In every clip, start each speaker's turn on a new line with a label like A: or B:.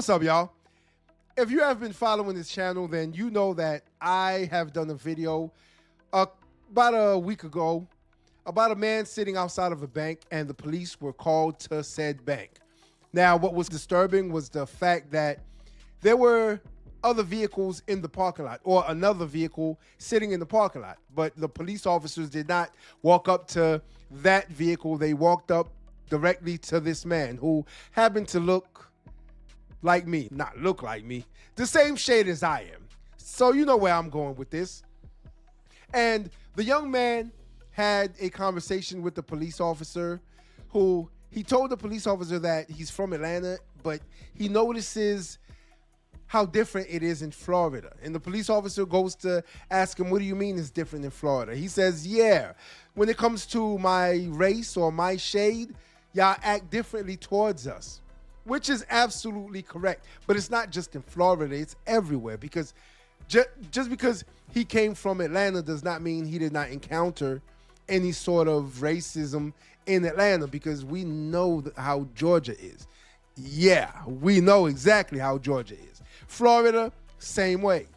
A: what's up, y'all? If you have been following this channel, then you know that I have done a video about a week ago about a man sitting outside of a bank and the police were called to said bank. Now, what was disturbing was the fact that there were other vehicles in the parking lot or another vehicle sitting in the parking lot, but the police officers did not walk up to that vehicle. They walked up directly to this man who happened to look like me, not look like me, the same shade as I am. So you know where I'm going with this. And the young man had a conversation with the police officer who he told the police officer that he's from Atlanta, but he notices how different it is in Florida. And the police officer goes to ask him, what do you mean it's different in Florida? He says, yeah, when it comes to my race or my shade, y'all act differently towards us, which is absolutely correct. But it's not just in Florida, it's everywhere, because just because he came from Atlanta does not mean he did not encounter any sort of racism in Atlanta, because we know how Georgia is. Yeah, we know exactly how Georgia is. Florida, same way.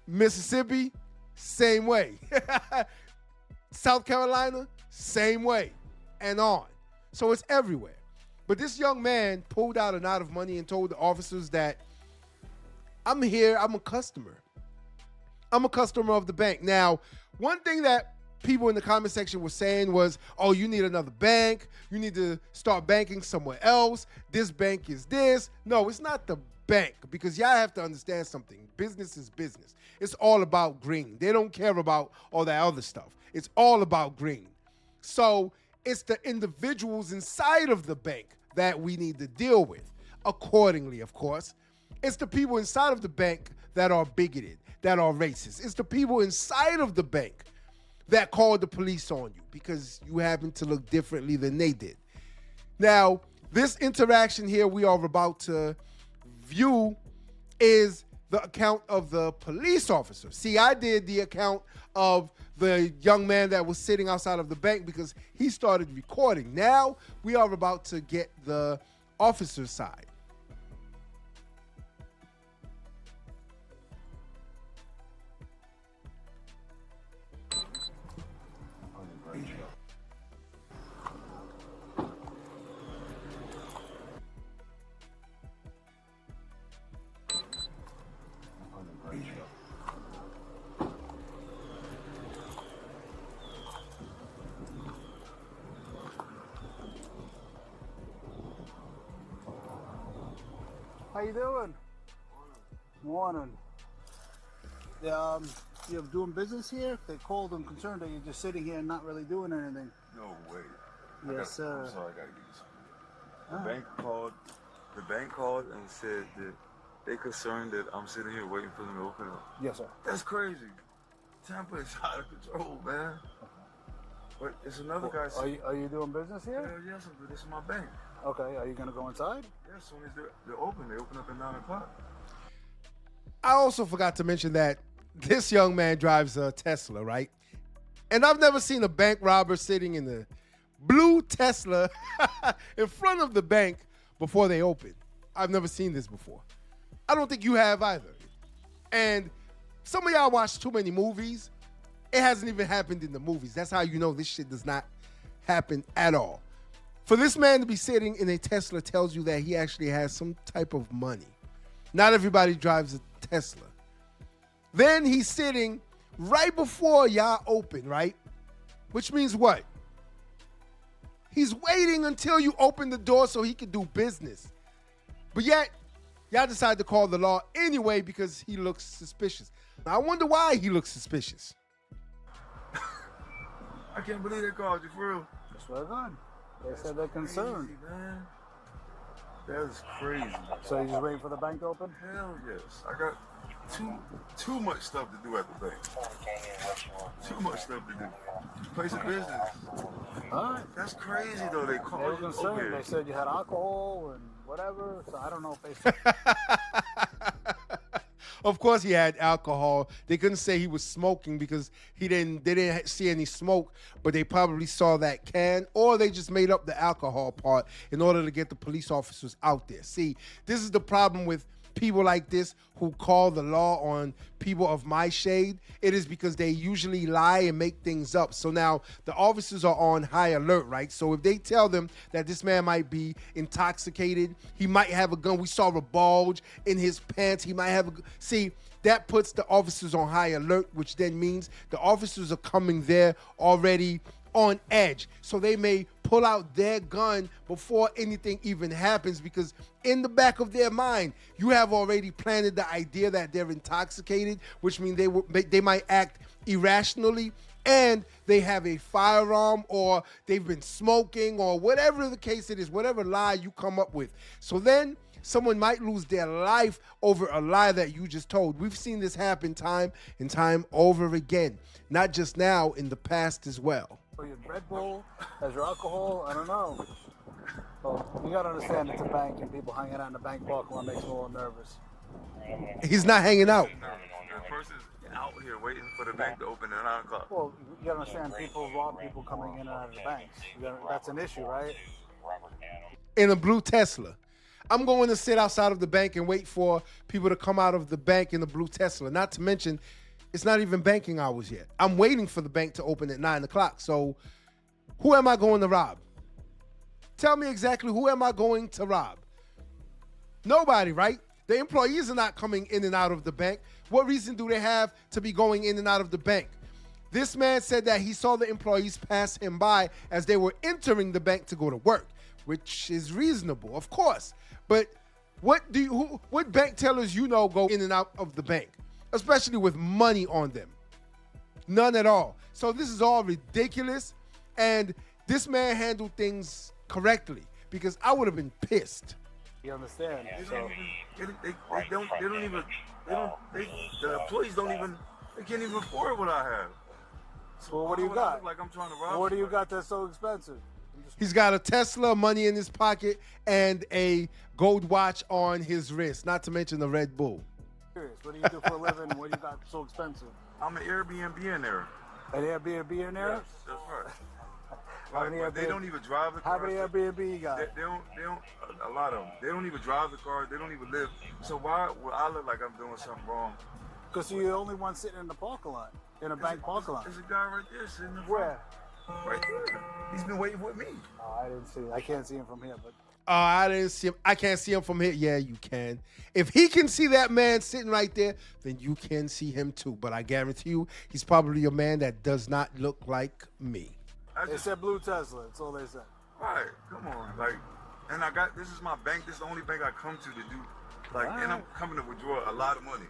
A: Mississippi, same way. South Carolina, same way, and on. So it's everywhere. But this young man pulled out a knot of money and told the officers that I'm here, I'm a customer. I'm a customer of the bank. Now, one thing that people in the comment section were saying was, oh, you need another bank. You need to start banking somewhere else. This bank is this. No, it's not the bank, because y'all have to understand something. Business is business. It's all about green. They don't care about all that other stuff. It's all about green. So it's the individuals inside of the bank that we need to deal with accordingly, of course. It's the people inside of the bank that are bigoted, that are racist. It's the people inside of the bank that called the police on you because you happen to look differently than they did. Now, this interaction here we are about to view is the account of the police officer. See, I did the account of the young man that was sitting outside of the bank because he started recording. Now, we are about to get the officer's side.
B: How you doing? Morning. You're doing business here? They called and concerned that you're just sitting here and not really doing anything.
C: No way.
B: Yes, sir.
C: I'm sorry, I gotta give you something. The bank called and said that they concerned that I'm sitting here waiting for them to open up.
B: Yes, sir.
C: That's crazy. Tampa is out of control, man. But it's another guy.
B: Are you doing business here?
C: Hell yes, this is my bank.
B: Okay, are you gonna go inside?
C: Yeah, as soon as they're open, they open up at 9 o'clock.
A: I also forgot to mention that this young man drives a Tesla, right? And I've never seen a bank robber sitting in the blue Tesla in front of the bank before they open. I've never seen this before. I don't think you have either. And some of y'all watch too many movies. It hasn't even happened in the movies. That's how you know this shit does not happen at all. For this man to be sitting in a Tesla tells you that he actually has some type of money. Not everybody drives a Tesla. Then he's sitting right before y'all open, right? Which means what? He's waiting until you open the door so he can do business. But yet, y'all decide to call the law anyway because he looks suspicious. Now, I wonder why he looks suspicious.
C: I can't believe they called you, for real.
B: That's what I got. They said they're concerned.
C: Crazy, man. That is crazy.
B: So you're just waiting for the bank to open?
C: Hell yes. I got too much stuff to do at the bank. Too much stuff to do. Place of business.
B: All right.
C: That's crazy though. They
B: They
C: called
B: were
C: you.
B: concerned.
C: Okay.
B: They said you had alcohol and whatever. So I don't know if they said.
A: Of course, he had alcohol. They couldn't say he was smoking because they didn't see any smoke, but they probably saw that can, or they just made up the alcohol part in order to get the police officers out there. See, this is the problem with people like this who call the law on people of my shade. It is because they usually lie and make things up. So now the officers are on high alert, right? So if they tell them that this man might be intoxicated, he might have a gun. We saw a bulge in his pants. He might have a... See, that puts the officers on high alert, which then means the officers are coming there already on edge. So they may pull out their gun before anything even happens, because in the back of their mind, you have already planted the idea that they're intoxicated, which means they might act irrationally, and they have a firearm, or they've been smoking, or whatever the case it is, whatever lie you come up with. So then someone might lose their life over a lie that you just told. We've seen this happen time and time over again, not just now, in the past as well.
B: For your Red Bull, as your alcohol, I don't know. Well, you gotta understand it's a bank, and people hanging out in the bank parking lot makes me a little nervous.
A: He's not hanging out.
C: The person's out here waiting for the bank to open at 9 o'clock.
B: Well, you gotta understand people rob people coming in and out of the banks. That's an issue, right?
A: In a blue Tesla. I'm going to sit outside of the bank and wait for people to come out of the bank in the blue Tesla. Not to mention, it's not even banking hours yet. I'm waiting for the bank to open at 9 o'clock. So who am I going to rob? Tell me exactly, who am I going to rob? Nobody, right? The employees are not coming in and out of the bank. What reason do they have to be going in and out of the bank? This man said that he saw the employees pass him by as they were entering the bank to go to work, which is reasonable, of course. But what bank tellers go in and out of the bank, especially with money on them? None at all. So this is all ridiculous, and this man handled things correctly, because I would have been pissed.
B: You understand?
C: The employees they can't even afford what I have.
B: So what do you got?
C: Like I'm trying to rob.
B: What do you got that's so expensive?
A: He's got a Tesla, money in his pocket, and a gold watch on his wrist, not to mention the Red Bull.
B: Curious. What do you do for a living? What do you got so expensive?
C: I'm an Airbnb in there.
B: An Airbnb in there?
C: Yes, that's right. They don't even drive the car.
B: How many Airbnb you got?
C: They don't, a lot of them. They don't even drive the car. They don't even live. So why would I look like I'm doing something wrong?
B: Because you're the only one sitting in the parking lot, in a bank parking lot.
C: There's a guy right there sitting in the front.
B: Where?
C: Right there. He's been waiting with me.
B: Oh, I didn't see. I can't see him from here, but.
A: Oh, I didn't see him. I can't see him from here. Yeah, you can. If he can see that man sitting right there, then you can see him too. But I guarantee you, he's probably a man that does not look like me.
B: They said blue Tesla. That's all they said.
C: Right. Come on. And this is my bank. This is the only bank I come to do. And I'm coming to withdraw a lot of money.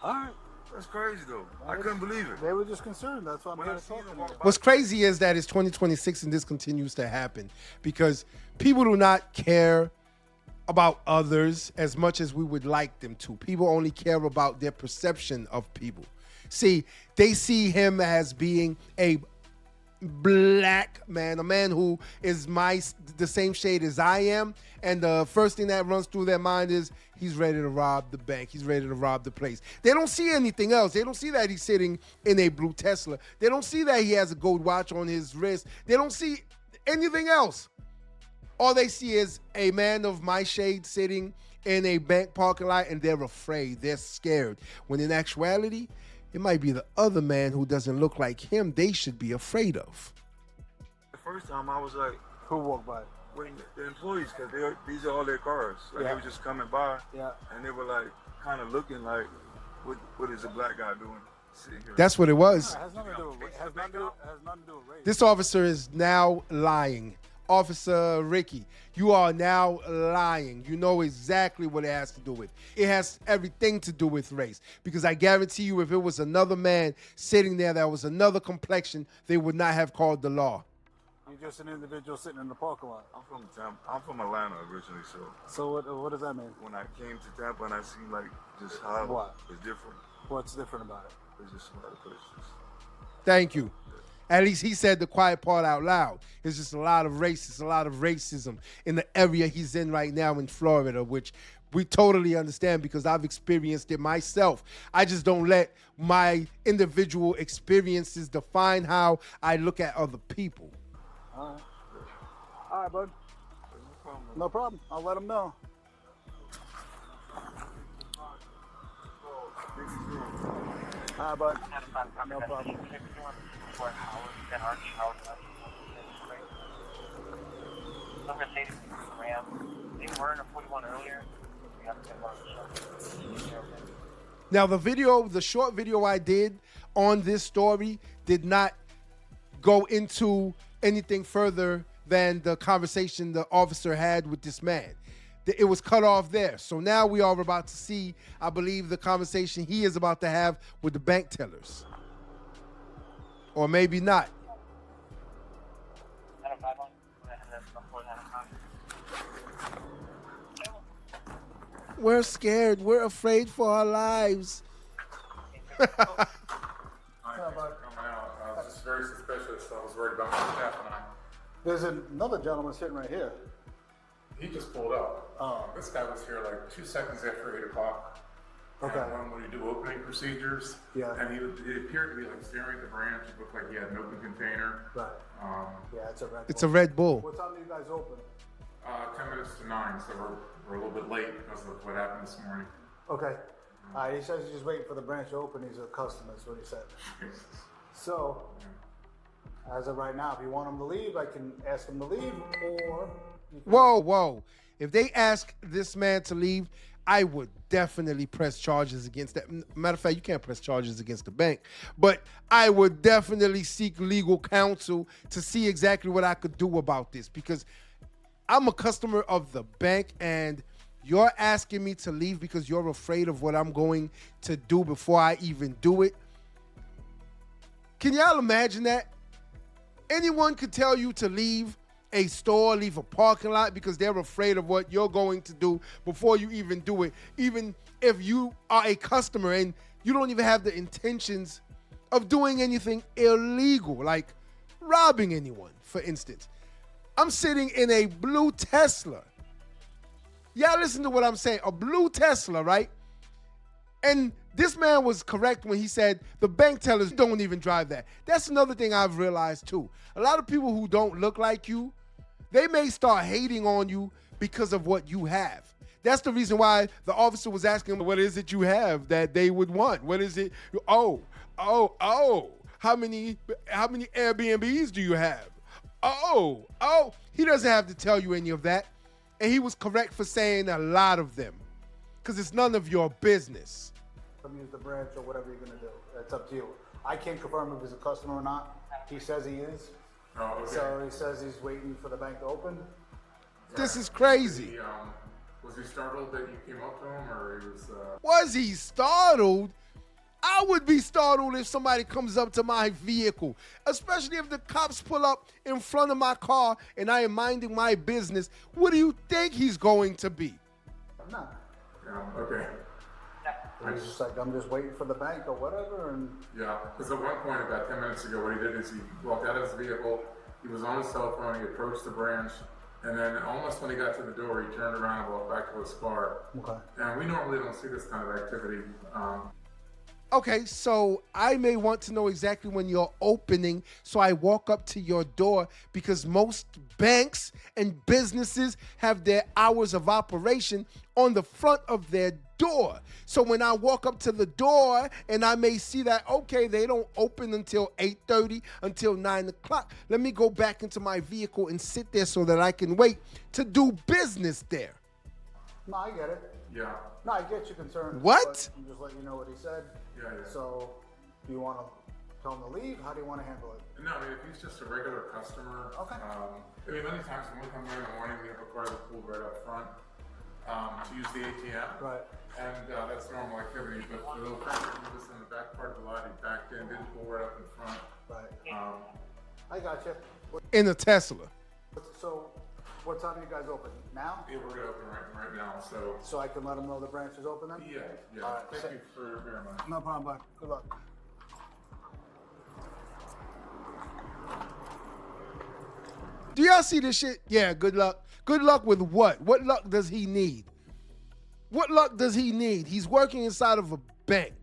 B: All right.
C: That's crazy, though. I couldn't believe it.
B: They were just concerned. That's why I'm here to talk to them.
A: What's crazy is that it's 2026 and this continues to happen, because people do not care about others as much as we would like them to. People only care about their perception of people. See, they see him as being a black man, a man who is the same shade as I am, and the first thing that runs through their mind is he's ready to rob the bank. He's ready to rob the place. They don't see anything else. They don't see that he's sitting in a blue Tesla. They don't see that he has a gold watch on his wrist. They don't see anything else. All they see is a man of my shade sitting in a bank parking lot, and they're afraid. They're scared. When in actuality, it might be the other man who doesn't look like him they should be afraid of.
C: The first time I was like,
B: who walked by?
C: When the employees, because these are all their cars. They were just coming by, and they were kind of looking like, what is a black guy doing sitting here?
A: That's what it was.
B: It has nothing to do with race.
A: This officer is now lying. Officer Ricky, you are now lying. You know exactly what it has to do with. It has everything to do with race. Because I guarantee you, if it was another man sitting there that was another complexion, they would not have called the law.
B: You're just an individual sitting in the parking lot.
C: I'm from Atlanta originally, so.
B: So what does that mean?
C: When I came to Tampa and I seen just how it's different.
B: What's different about it?
C: There's just a lot of places.
A: Thank you. At least he said the quiet part out loud. It's just a lot of racism in the area he's in right now in Florida, which we totally understand because I've experienced it myself. I just don't let my individual experiences define how I look at other people.
B: All right, bud. No problem. I'll let him know. All right, bud. No problem.
D: They were in a 41 earlier.
A: Now, the short video I did on this story did not go into anything further than the conversation the officer had with this man. It was cut off there. So now we are about to see, I believe, the conversation he is about to have with the bank tellers. Or maybe not. We're scared. We're afraid for our lives.
E: Coming out. I was just very suspicious. I was worried about my staff and I.
B: There's another gentleman sitting right here.
E: He just pulled up. This guy was here like 2 seconds after 8 o'clock.
B: Okay.
E: And when you do opening procedures, and he appeared to be like staring at the branch. It looked like he had an open container.
B: Right. Yeah, it's a Red Bull.
A: It's a Red Bull.
B: What time do you guys open?
E: 10 minutes to 9, so we're a little bit late because of what happened this morning.
B: Okay. He says he's just waiting for the branch to open. He's a customer, is what he said. So, as of right now, if you want him to leave, I can ask him to leave, or...
A: Whoa. If they ask this man to leave, I would definitely press charges against that. Matter of fact, you can't press charges against the bank, but I would definitely seek legal counsel to see exactly what I could do about this, because I'm a customer of the bank and you're asking me to leave because you're afraid of what I'm going to do before I even do it. Can y'all imagine that? Anyone could tell you to leave a store, leave a parking lot because they're afraid of what you're going to do before you even do it. Even if you are a customer and you don't even have the intentions of doing anything illegal, like robbing anyone, for instance. I'm sitting in a blue Tesla. Y'all listen to what I'm saying. A blue Tesla, right? And this man was correct when he said the bank tellers don't even drive that. That's another thing I've realized too. A lot of people who don't look like you, they may start hating on you because of what you have. That's the reason why the officer was asking, what is it you have that they would want? What is it? Oh. How many Airbnbs do you have? Oh. He doesn't have to tell you any of that. And he was correct for saying a lot of them because it's none of your business.
B: Come use the branch or whatever you're going to do. It's up to you. I can't confirm if he's a customer or not. He says he is.
E: Oh, okay.
B: So he says he's waiting for the bank to open.
A: This is crazy.
E: Was he startled that you came up to him, or he was...
A: Was he startled? I would be startled if somebody comes up to my vehicle, especially if the cops pull up in front of my car and I am minding my business. What do you think he's going to be?
B: No.
E: Yeah, okay.
B: He's just like, I'm just waiting for the bank or whatever. And
E: yeah, because at one point about 10 minutes ago, what he did is he walked out of his vehicle, he was on his cell phone, he approached the branch, and then almost when he got to the door, he turned around and walked back to his car.
B: Okay.
E: And we normally don't see this kind of activity.
A: Okay, so I may want to know exactly when you're opening, so I walk up to your door, because most banks and businesses have their hours of operation on the front of their door. So when I walk up to the door and I may see that, okay, they don't open until 8:30, until 9 o'clock. Let me go back into my vehicle and sit there so that I can wait to do business there.
B: no, I get it.
E: Yeah.
B: No, I get your concern.
A: What?
B: But I'm just letting you know what he said.
E: Yeah.
B: So, do you want to tell him to leave? How do you want to handle it?
E: No, I mean, if he's just a regular customer.
B: Okay.
E: I mean, many times when we come here in the morning, we have a car that's pulled right up front to use the ATM.
B: Right.
E: And that's normal activity. But the little traffic was in the back part of the lot, he backed in, didn't pull right up in front.
B: Right. I got you.
A: In a Tesla.
B: So, what time do you guys open? Now?
E: Yeah, we're gonna open right now, so.
B: So I can let them know the branch is open then?
E: Yeah.
B: All right,
E: Thank you for very much.
B: No problem, bud. Good luck.
A: Do y'all see this shit? Yeah, good luck. Good luck with what? What luck does he need? What luck does he need? He's working inside of a bank.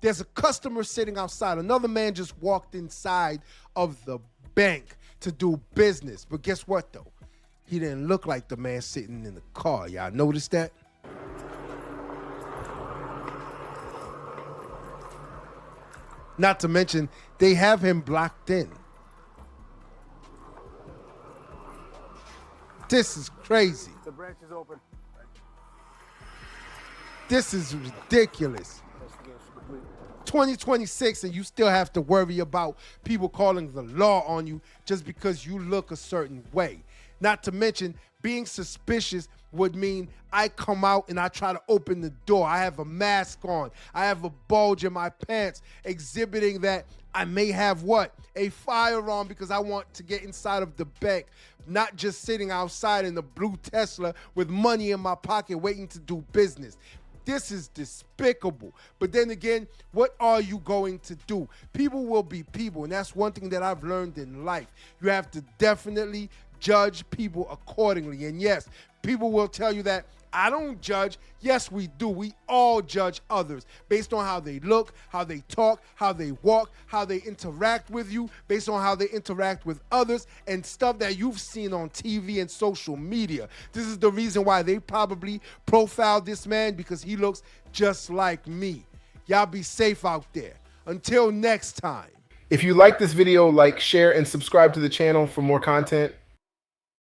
A: There's a customer sitting outside. Another man just walked inside of the bank to do business. But guess what, though? He didn't look like the man sitting in the car. Y'all notice that? Not to mention, they have him blocked in. This is crazy.
B: The branch is open.
A: This is ridiculous. 2026 and you still have to worry about people calling the law on you just because you look a certain way. Not to mention, being suspicious would mean I come out and I try to open the door. I have a mask on. I have a bulge in my pants exhibiting that I may have what? A firearm because I want to get inside of the bank, not just sitting outside in the blue Tesla with money in my pocket waiting to do business. This is despicable. But then again, what are you going to do? People will be people, and that's one thing that I've learned in life. You have to definitely judge people accordingly. And yes, people will tell you that I don't judge. Yes, we do. We all judge others based on how they look, how they talk, how they walk, how they interact with you, based on how they interact with others, and stuff that you've seen on TV and social media. This is the reason why they probably profiled this man, because he looks just like me. Y'all be safe out there. Until next time.
F: If you like this video, like, share, and subscribe to the channel for more content.